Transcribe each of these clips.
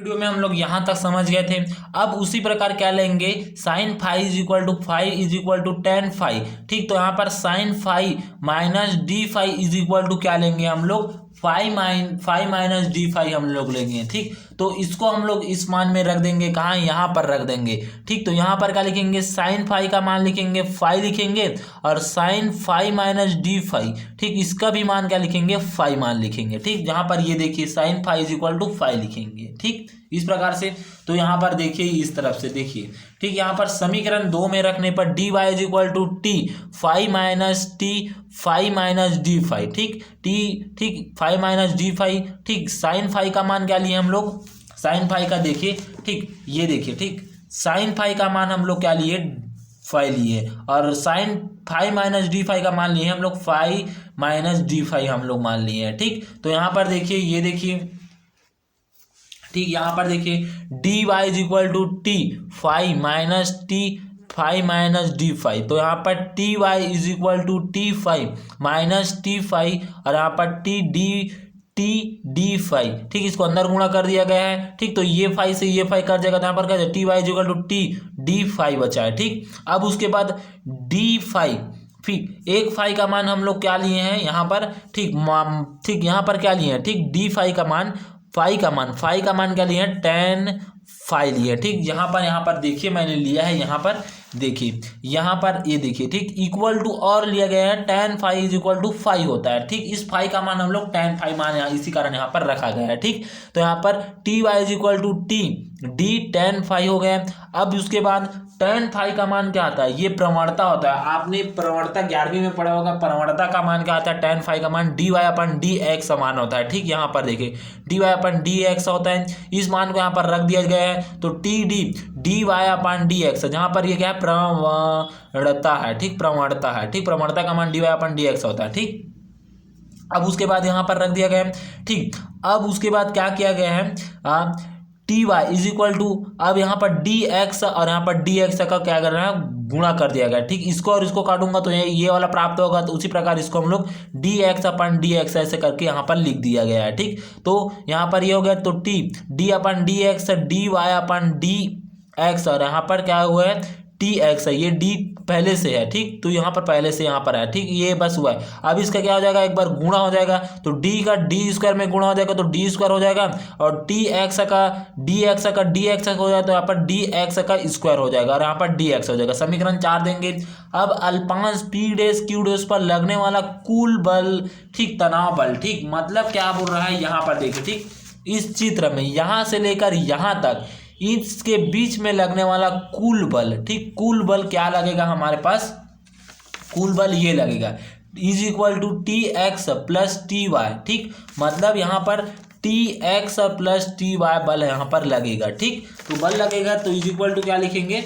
Video में हम लोग यहाँ तक समझ गए थे। अब उसी प्रकार क्या लेंगे, sine phi is equal to five is equal to ten phi. ठीक, तो यहाँ पर sine phi minus D phi is equal to क्या लेंगे हम लोग, फाई माइनस डी फाई हम लोग लेंगे। ठीक, तो इसको हम लोग इस मान में रख देंगे, कहाँ, यहाँ पर रख देंगे। ठीक, तो यहाँ पर क्या लिखेंगे, साइन फाई का मान लिखेंगे फाई लिखेंगे, और sine phi minus D phi, ठीक, इसका भी मान क्या लिखेंगे, फाई मान लिखेंगे। ठीक, जहाँ पर ये देखिए sine phi is equal to phi लिखेंगे। ठीक, इस प्रकार से। तो यहाँ पर देखिए इस तरफ से देखिए, ठीक, यहाँ पर समीकरण 2 में रखने पर D Y is equal to T phi minus D phi. ठीक, ठीक, फाई माइनस डी फाई। ठीक, साइन फाई का मान क्या लिए हम लोग, साइन फाई का देखिए, ठीक, ये देखिए, ठीक, साइन फाई का मान हम लोग क्या लिए, फाई लिए, और sine phi minus D phi का मान लिए हम लोग फाई माइनस डी फाई हम लोग मान लिए हैं। ठीक, तो यहाँ पर देखिए, ये देखिए, ठीक, यहाँ पर देखिए D Y is equal to T phi minus D phi. तो यहाँ पर T Y is equal to T phi minus T phi, और यहाँ पर टी डी फाई। ठीक, इसको अंदर गुणा कर दिया गया है। ठीक, तो ये फाई से ये फाई कट जाएगा, तो यहाँ पर क्या T Y is equal to T D phi बचा है। ठीक, अब उसके बाद डी फाई, ठीक, एक फाई का मान हम लोग क्या लिए हैं यहाँ पर, ठीक, ठीक, यहाँ पर क्या लिए हैं, ठीक, डी फाई का मान, फाई का मान क्या लिए हैं, टेन फाई लिए। ठीक, यहाँ पर देखिए मैंने लिया है, यहाँ पर देखिए, यहाँ पर ये देखिए, ठीक, इक्वल टू और लिया गया है, ten phi is equal to phi होता है। ठीक, इस फाई का मान हम लोग टेन फाई मान इसी कारण यहाँ पर रखा गया है। ठीक, तो यहाँ पर T Y is equal to T D ten phi हो गया। अब उसके बाद टेन फाई का मान क्या आता है, ये प्रवणता होता है, आपने प्रवणता 11वीं में पढ़ा होगा। प्रवणता का मान क्या आता है, टेन फाई का मान D Y upon D x समान होता है। ठीक, यहाँ पर देखिए D Y upon D x होता है, इस मान को यहाँ पर रख दिया गया है। तो D Y upon D x, जहाँ पर ये क्या है, प्रवणता है। ठीक, प्रवणता है। ठीक, प्रवणता का मान D Y upon D x होता है। ठीक, अब उसके बाद यहाँ पर रख दिया गया है। ठीक, अब उसके बाद क्या किया गया है, T Y is equal to, अब यहाँ पर डी एक्स और यहाँ पर डी एक्स का क्या कर रहे हैं, गुणा कर दिया गया। ठीक, इसको और इसको काटूंगा तो ये वाला प्राप्त होगा, तो उसी प्रकार इसको हम लोग D x upon D x ऐसे करके यहाँ पर लिख दिया गया है। ठीक, तो यहाँ पर ये हो गया, तो डी अपन D X D Y upon D x, और यहाँ पर क्या हुआ है, टी एक्स है, ये डी पहले से है। ठीक, तो यहाँ पर पहले से यहाँ पर है। ठीक, ये बस हुआ है। अब इसका क्या हो जाएगा, एक बार गुणा हो जाएगा, तो डी का डी स्क्वायर में गुणा हो जाएगा, तो डी स्क्वायर हो जाएगा, और डी एक्स का डी एक्स हो जाएगा, तो यहाँ पर डी एक्स का स्क्वायर हो जाएगा, और यहाँ पर डी एक्स हो जाएगा। समीकरण 4 देंगे। अब अल्पांश पी डैश क्यू डैश पर लगने वाला कुल बल, ठीक, तनाव बल। ठीक, मतलब क्या बोल रहा है यहाँ पर देखिए, ठीक, इस चित्र में यहाँ से लेकर यहाँ तक इसके बीच में लगने वाला कुल बल। ठीक, कुल बल क्या लगेगा हमारे पास, कुल बल ये लगेगा is equal to T X plus T Y. ठीक, मतलब यहाँ पर T X plus T Y बल यहाँ पर लगेगा। ठीक, तो बल लगेगा तो इज इक्वल टू क्या लिखेंगे,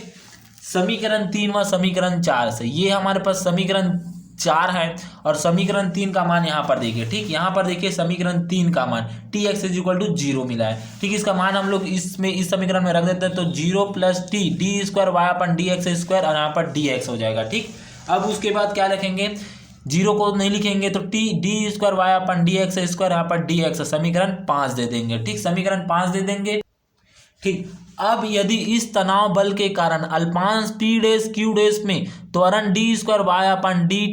समीकरण 3 व समीकरण 4 से। ये हमारे पास समीकरण 4 है, और समीकरण 3 का मान यहाँ पर देखिए। ठीक, यहाँ पर देखिए समीकरण 3 का मान T X is equal to 0 मिला है। ठीक, इसका मान हम लोग इसमें इस समीकरण में रख देते हैं, तो 0 plus T D square Y upon D x square, और यहाँ पर डी एक्स हो जाएगा। ठीक, अब उसके बाद क्या लिखेंगे, 0 को नहीं लिखेंगे, तो T D square Y upon D x square, यहाँ पर डी एक्स, समीकरण 5 दे देंगे। ठीक, समीकरण 5 दे देंगे। ठीक, अब यदि इस तनाव बल के कारण अल्पांश पी डैश क्यू डैश में त्वरण D square Y upon D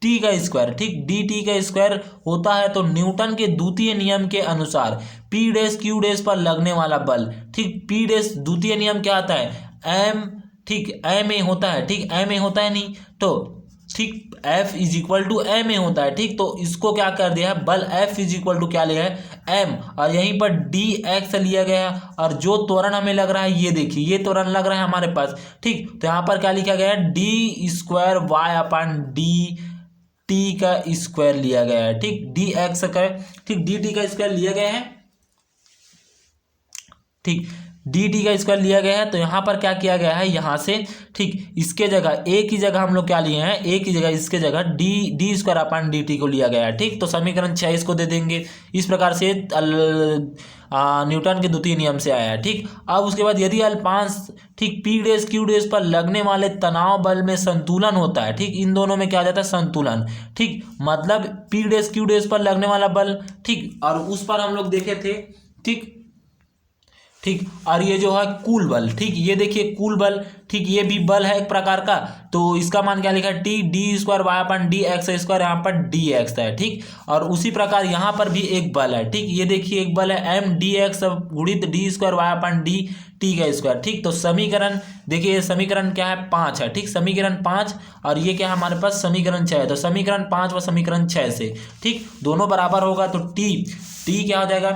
T का स्क्वायर, ठीक, डी टी का स्क्वायर होता है, तो न्यूटन के द्वितीय नियम के अनुसार पी डैश क्यू डैश पर लगने वाला बल, ठीक, पी डैश द्वितीय नियम क्या आता है, एम, ठीक, एम ए होता है। ठीक, एम ए होता है नहीं, तो ठीक, F is equal to M A होता है। ठीक, तो इसको क्या कर दिया है, बल F इज इक्वल टू क्या लिया है, एम, और यहीं पर डी एक्स लिया गया है, और जो त्वरण हमें लग रहा है, ये देखिए ये त्वरण लग रहा है हमारे पास। ठीक, तो यहाँ पर क्या लिखा गया है, d square Y upon D T का स्क्वायर लिया गया है। ठीक, डी एक्स का, ठीक, डी टी का स्क्वायर लिया गया है। ठीक, डी टी का स्क्वायर लिया गया है, तो यहाँ पर क्या किया गया है, यहाँ से, ठीक, इसके जगह एक ही जगह हम लोग क्या लिए हैं, एक ही जगह इसके जगह D square upon D T को लिया गया है। ठीक, तो समीकरण 6 इसको दे देंगे। इस प्रकार से न्यूटन के द्वितीय नियम से आया है। ठीक, अब उसके बाद यदि अल्पांश, ठीक, पी डैश क्यू डैश पर लगने वाले तनाव बल में संतुलन होता है। ठीक, इन दोनों में क्या आ जाता है, संतुलन। ठीक, मतलब पी डैश क्यू डैश पर लगने वाला बल, ठीक, और उस पर हम लोग देखे थे, ठीक, ठीक। और ये जो है कुल बल, ठीक, ये देखिए कुल बल, ठीक, ये भी बल है एक प्रकार का। तो इसका मान क्या लिखा है, T D square Y upon D x square, यहाँ पर डी एक्स है, ठीक। और उसी प्रकार यहाँ पर भी एक बल है, ठीक, ये देखिए एक बल है एम डी एक्स गुणित D square Y upon D T का स्क्वायर, ठीक। तो समीकरण देखिए, समीकरण क्या है, 5 है, ठीक, समीकरण 5। और ये क्या है हमारे पास, समीकरण 6 है। तो समीकरण 5 व समीकरण 6 से, ठीक, दोनों बराबर होगा तो टी क्या हो जाएगा,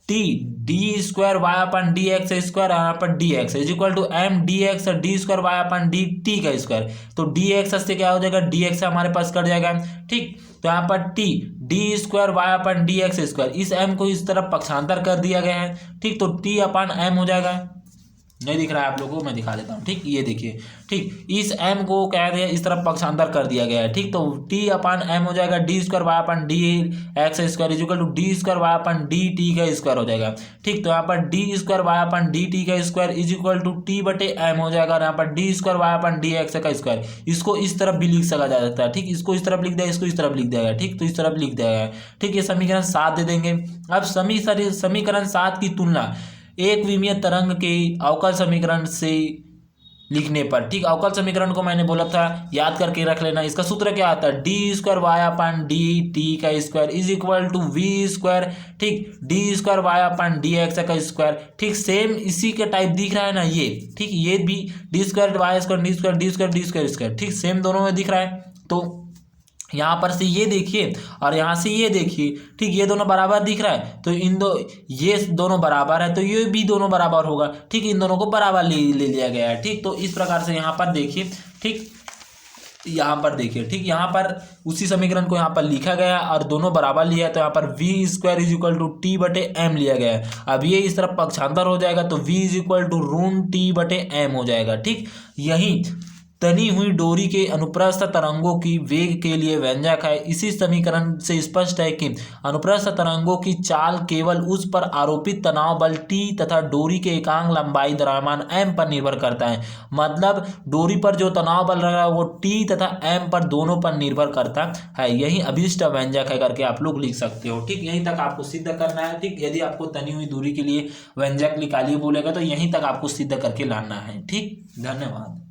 T D square Y upon D x square, यहाँ पर D X is equal to M D X D square Y upon D T का स्क्वायर। तो डी एक्स से क्या हो जाएगा, डी एक्स हमारे पास कट जाएगा, ठीक। तो यहाँ पर T D square Y upon D x square, इस एम को इस तरफ पक्षांतर कर दिया गया है, ठीक। तो टी अपन एम हो जाएगा, नहीं दिख रहा है आप लोगों को, मैं दिखा देता हूँ, ठीक, ये देखिए, ठीक, इस m को क्या है इस तरफ पक्षांतर कर दिया गया है, ठीक। तो t अपन m हो जाएगा d square Y upon D x square is equal to d square Y upon D T का स्क्वायर हो जाएगा, ठीक। तो यहाँ पर d square Y upon D T का square is equal to t बटे m हो जाएगा, और यहाँ पर d square Y upon D x का स्क्वायर, इसको इस तरफ भी लिख सका जा सकता है, ठीक, इसको इस तरफ लिख दिया, इसको इस तरफ लिख दिया, ठीक। तो इस तरफ लिख दिया गया, ठीक। ये समीकरण 7 दे देंगे। अब समीकरण 7 की तुलना एक विमीय तरंग के अवकल समीकरण से लिखने पर, ठीक, अवकल समीकरण को मैंने बोला था याद करके रख लेना। इसका सूत्र क्या आता है, d square Y upon D T का square is equal to v square, ठीक, d square Y upon D x का स्क्वायर, ठीक। सेम इसी के टाइप दिख रहा है ना ये, ठीक, ये भी d square y square d square d square d square square, ठीक, सेम दोनों में दिख रहा है। तो यहाँ पर से ये देखिए और यहाँ से ये देखिए, ठीक, ये दोनों बराबर दिख रहा है, तो ये दोनों बराबर है, तो ये भी दोनों बराबर होगा, ठीक, इन दोनों को बराबर ले लिया गया है, ठीक। तो इस प्रकार से यहाँ पर देखिए, ठीक, यहाँ पर देखिए, ठीक, यहाँ पर उसी समीकरण को यहाँ पर लिखा गया और दोनों बराबर लिया है, तो यहाँ पर v square is equal to t बटे एम लिया गया है। अब ये इस तरफ पक्षांतर हो जाएगा, तो वी इज इक्वल टू रून टी बटे एम हो जाएगा, ठीक। यही तनी हुई डोरी के अनुप्रस्थ तरंगों की वेग के लिए व्यंजक है। इसी समीकरण से स्पष्ट है कि अनुप्रस्थ तरंगों की चाल केवल उस पर आरोपित तनाव बल T तथा डोरी के एकांक लंबाई द्रव्यमान m पर निर्भर करता है। मतलब डोरी पर जो तनाव बल रहा है वो T तथा m पर दोनों पर निर्भर करता है। यही अभिष्ट व्यंजक है करके आप लोग लिख सकते हो, ठीक। यहीं तक आपको सिद्ध करना है, ठीक। यदि आपको तनी हुई दूरी के लिए व्यंजक निकालिए बोलेगा तो यहीं तक आपको सिद्ध करके लाना है, ठीक। धन्यवाद।